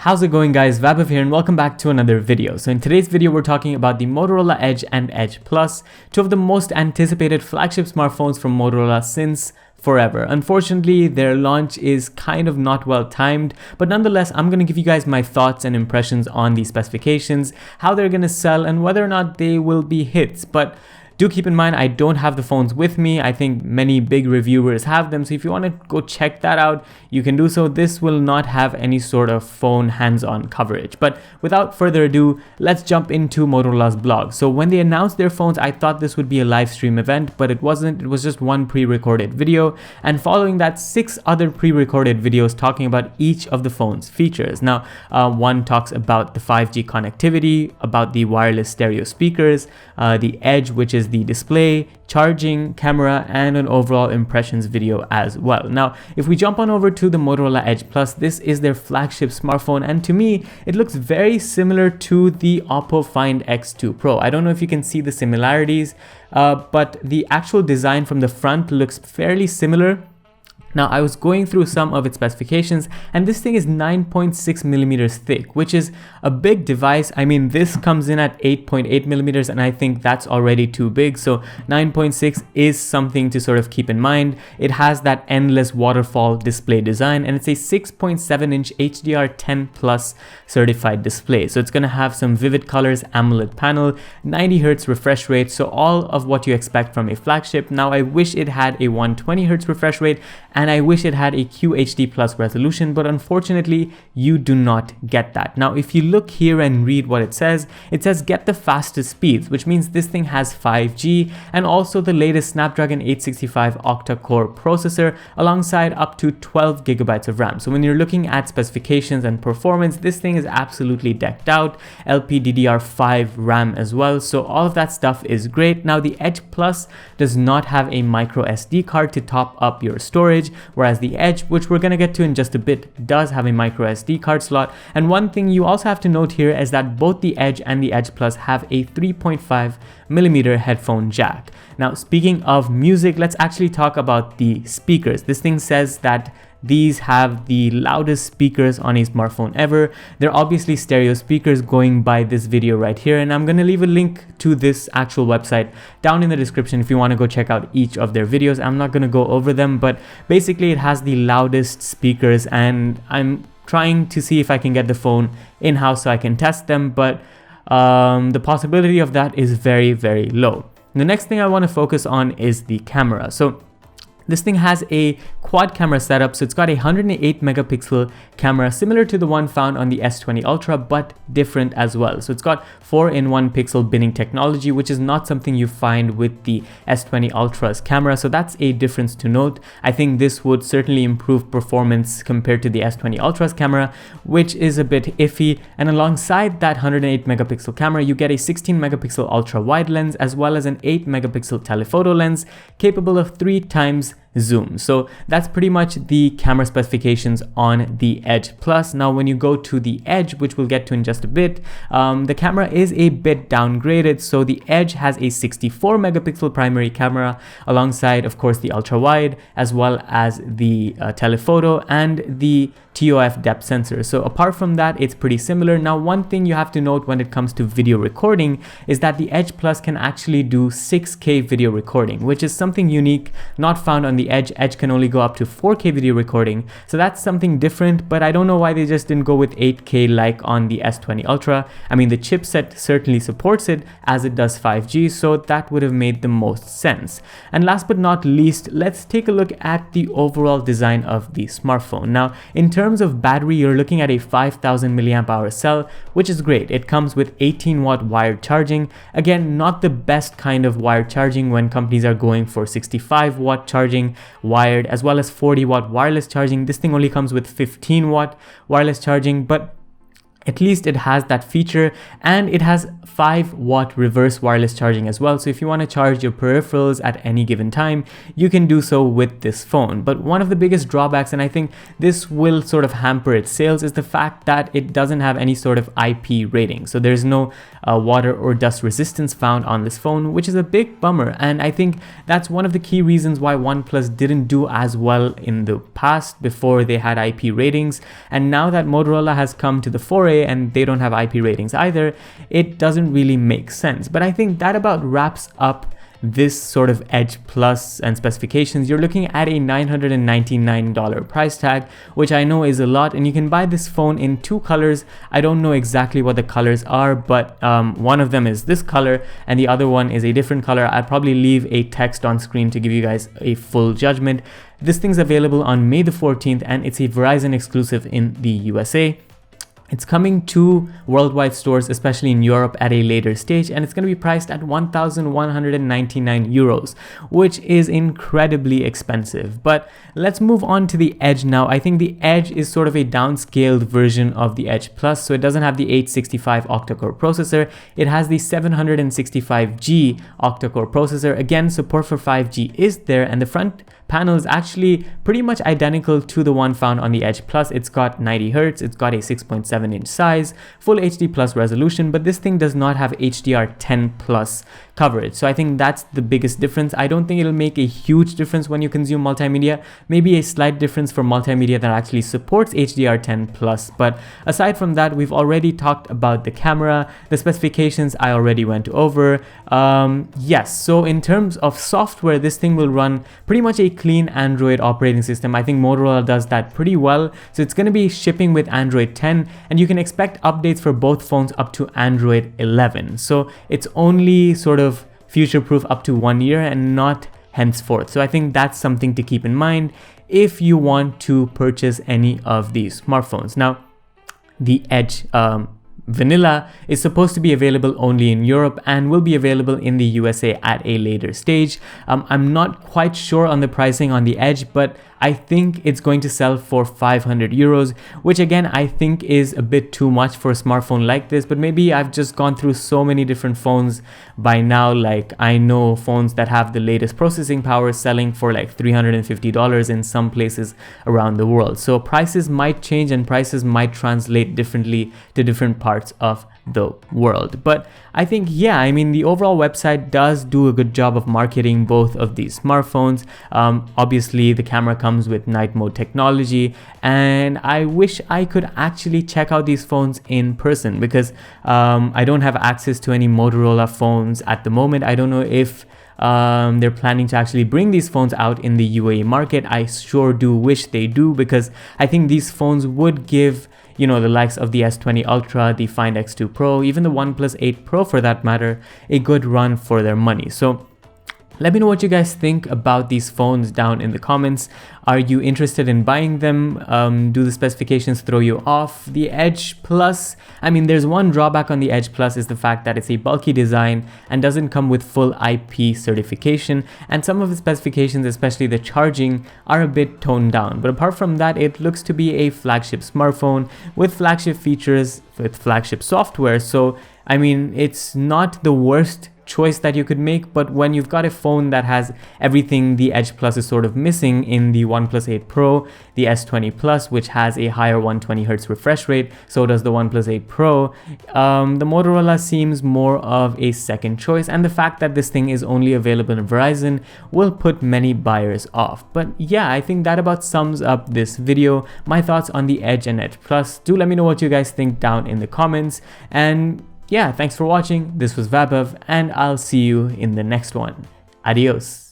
How's it going, guys? Vaibhav here and welcome back to another video. So in today's video, we're talking about the Motorola Edge and Edge Plus, two of the most anticipated flagship smartphones from Motorola since forever. Unfortunately, their launch is kind of not well timed, but nonetheless, I'm going to give you guys my thoughts and impressions on these specifications, how they're going to sell, and whether or not they will be hits. But do keep in mind, I don't have the phones with me. I think many big reviewers have them. So if you want to go check that out, you can do so. This will not have any sort of phone hands-on coverage. But without further ado, let's jump into Motorola's blog. So when they announced their phones, I thought this would be a live stream event, but it wasn't. It was just one pre-recorded video. And following that, 6 other pre-recorded videos talking about each of the phone's features. Now, one talks about the 5G connectivity, about the wireless stereo speakers, the Edge, which is the display, charging, camera, and an overall impressions video as well. Now, if we jump on over to the Motorola Edge Plus, this is their flagship smartphone, and to me, it looks very similar to the Oppo Find X2 Pro. I don't know if you can see the similarities, but the actual design from the front looks fairly similar. Now, I was going through some of its specifications, and this thing is 9.6 millimeters thick, which is a big device. I mean, this comes in at 8.8 millimeters, and I think that's already too big. So 9.6 is something to sort of keep in mind. It has that endless waterfall display design, and it's a 6.7-inch HDR10 Plus certified display. So it's going to have some vivid colors, AMOLED panel, 90 Hz refresh rate. So all of what you expect from a flagship. Now, I wish it had a 120 Hz refresh rate, and I wish it had a QHD plus resolution, but unfortunately you do not get that. Now, if you look here and read what it says get the fastest speeds, which means this thing has 5G and also the latest Snapdragon 865 octa-core processor alongside up to 12 gigabytes of RAM. So when you're looking at specifications and performance, this thing is absolutely decked out. LPDDR5 RAM as well. So all of that stuff is great. Now, the Edge Plus does not have a micro SD card to top up your storage, whereas the Edge, which we're going to get to in just a bit, does have a micro SD card slot. And one thing you also have to note here is that both the Edge and the Edge Plus have a 3.5 millimeter headphone jack. Now, speaking of music, let's actually talk about the speakers. This thing says that these have the loudest speakers on a smartphone ever. They're obviously stereo speakers going by this video right here, and I'm going to leave a link to this actual website down in the description if you want to go check out each of their videos. I'm not going to go over them, but basically it has the loudest speakers, and I'm trying to see if I can get the phone in-house so I can test them, but the possibility of that is very, very low. The next thing I want to focus on is the camera. So this thing has a quad camera setup, so it's got a 108 megapixel camera similar to the one found on the S20 Ultra, but different as well. So it's got 4-in-1 pixel binning technology, which is not something you find with the S20 Ultra's camera. So that's a difference to note. I think this would certainly improve performance compared to the S20 Ultra's camera, which is a bit iffy. And alongside that 108 megapixel camera, you get a 16 megapixel ultra wide lens as well as an 8 megapixel telephoto lens capable of 3 times zoom. So that's pretty much the camera specifications on the Edge Plus. Now, when you go to the Edge, which we'll get to in just a bit, the camera is a bit downgraded. So the Edge has a 64 megapixel primary camera alongside, of course, the ultra wide as well as the telephoto and the TOF depth sensor. So apart from that, it's pretty similar. Now, one thing you have to note when it comes to video recording is that the Edge Plus can actually do 6K video recording, which is something unique, not found on the Edge. Edge can only go up to 4K video recording. So that's something different, but I don't know why they just didn't go with 8K like on the S20 Ultra. I mean, the chipset certainly supports it as it does 5G, so that would have made the most sense. And last but not least, let's take a look at the overall design of the smartphone. Now, in terms of battery, you're looking at a 5000 milliamp hour cell, which is great. It comes with 18-watt wired charging. Again, not the best kind of wired charging when companies are going for 65-watt charging wired as well as 40-watt wireless charging. This thing only comes with 15-watt wireless charging, but at least it has that feature, and it has 5-watt reverse wireless charging as well. So if you want to charge your peripherals at any given time, you can do so with this phone. But one of the biggest drawbacks, and I think this will sort of hamper its sales, is the fact that it doesn't have any sort of IP rating. So there's no water or dust resistance found on this phone, which is a big bummer. And I think that's one of the key reasons why OnePlus didn't do as well in the past before they had IP ratings. And now that Motorola has come to the foray and they don't have IP ratings either, it doesn't really make sense. But I think that about wraps up this sort of Edge Plus and specifications. You're looking at a $999 price tag, which I know is a lot, and you can buy this phone in 2 colors. I don't know exactly what the colors are, but one of them is this color and the other one is a different color. I'll probably leave a text on screen to give you guys a full judgment. This thing's available on May the 14th and it's a Verizon exclusive in the USA. It's coming to worldwide stores, especially in Europe, at a later stage, and it's going to be priced at 1,199 euros, which is incredibly expensive. But let's move on to the Edge now. I think the Edge is sort of a downscaled version of the Edge Plus, so it doesn't have the 865 octa-core processor. It has the 765G octa-core processor. Again, support for 5G is there, and the front panel is actually pretty much identical to the one found on the Edge Plus. It's got 90 Hz, it's got a 6.7-inch size, full HD plus resolution, but this thing does not have HDR10 plus coverage. So I think that's the biggest difference. I don't think it'll make a huge difference when you consume multimedia, maybe a slight difference for multimedia that actually supports HDR10 plus. But aside from that, we've already talked about the camera, the specifications I already went over. Yes, so in terms of software, this thing will run pretty much a clean Android operating system. I think Motorola does that pretty well. So it's going to be shipping with Android 10, and you can expect updates for both phones up to Android 11. So it's only sort of future-proof up to 1 year and not henceforth. So I think that's something to keep in mind if you want to purchase any of these smartphones. Now, the Edge Vanilla is supposed to be available only in Europe and will be available in the USA at a later stage. I'm not quite sure on the pricing on the Edge, but I think it's going to sell for 500 euros, which again, I think is a bit too much for a smartphone like this, but maybe I've just gone through so many different phones by now. Like, I know phones that have the latest processing power selling for like $350 in some places around the world. So prices might change and prices might translate differently to different parts of the world. But I think, yeah, I mean, the overall website does do a good job of marketing both of these smartphones. Obviously, the camera comes with night mode technology, and I wish I could actually check out these phones in person because I don't have access to any Motorola phones at the moment. I don't know if they're planning to actually bring these phones out in the UAE market. I sure do wish they do, because I think these phones would give, you know, the likes of the S20 Ultra, the Find X2 Pro, even the OnePlus 8 Pro for that matter, a good run for their money. So let me know what you guys think about these phones down in the comments. Are you interested in buying them? Do the specifications throw you off? The Edge Plus, I mean, there's one drawback on the Edge Plus is the fact that it's a bulky design and doesn't come with full IP certification. And some of the specifications, especially the charging, are a bit toned down. But apart from that, it looks to be a flagship smartphone with flagship features, with flagship software. So, I mean, it's not the worst choice that you could make, but when you've got a phone that has everything the Edge Plus is sort of missing in the OnePlus 8 Pro, the S20 Plus, which has a higher 120Hz refresh rate, so does the OnePlus 8 Pro, the Motorola seems more of a second choice, and the fact that this thing is only available in Verizon will put many buyers off. But yeah, I think that about sums up this video. My thoughts on the Edge and Edge Plus. Do let me know what you guys think down in the comments, and yeah, thanks for watching. This was Vaibhav, and I'll see you in the next one. Adios.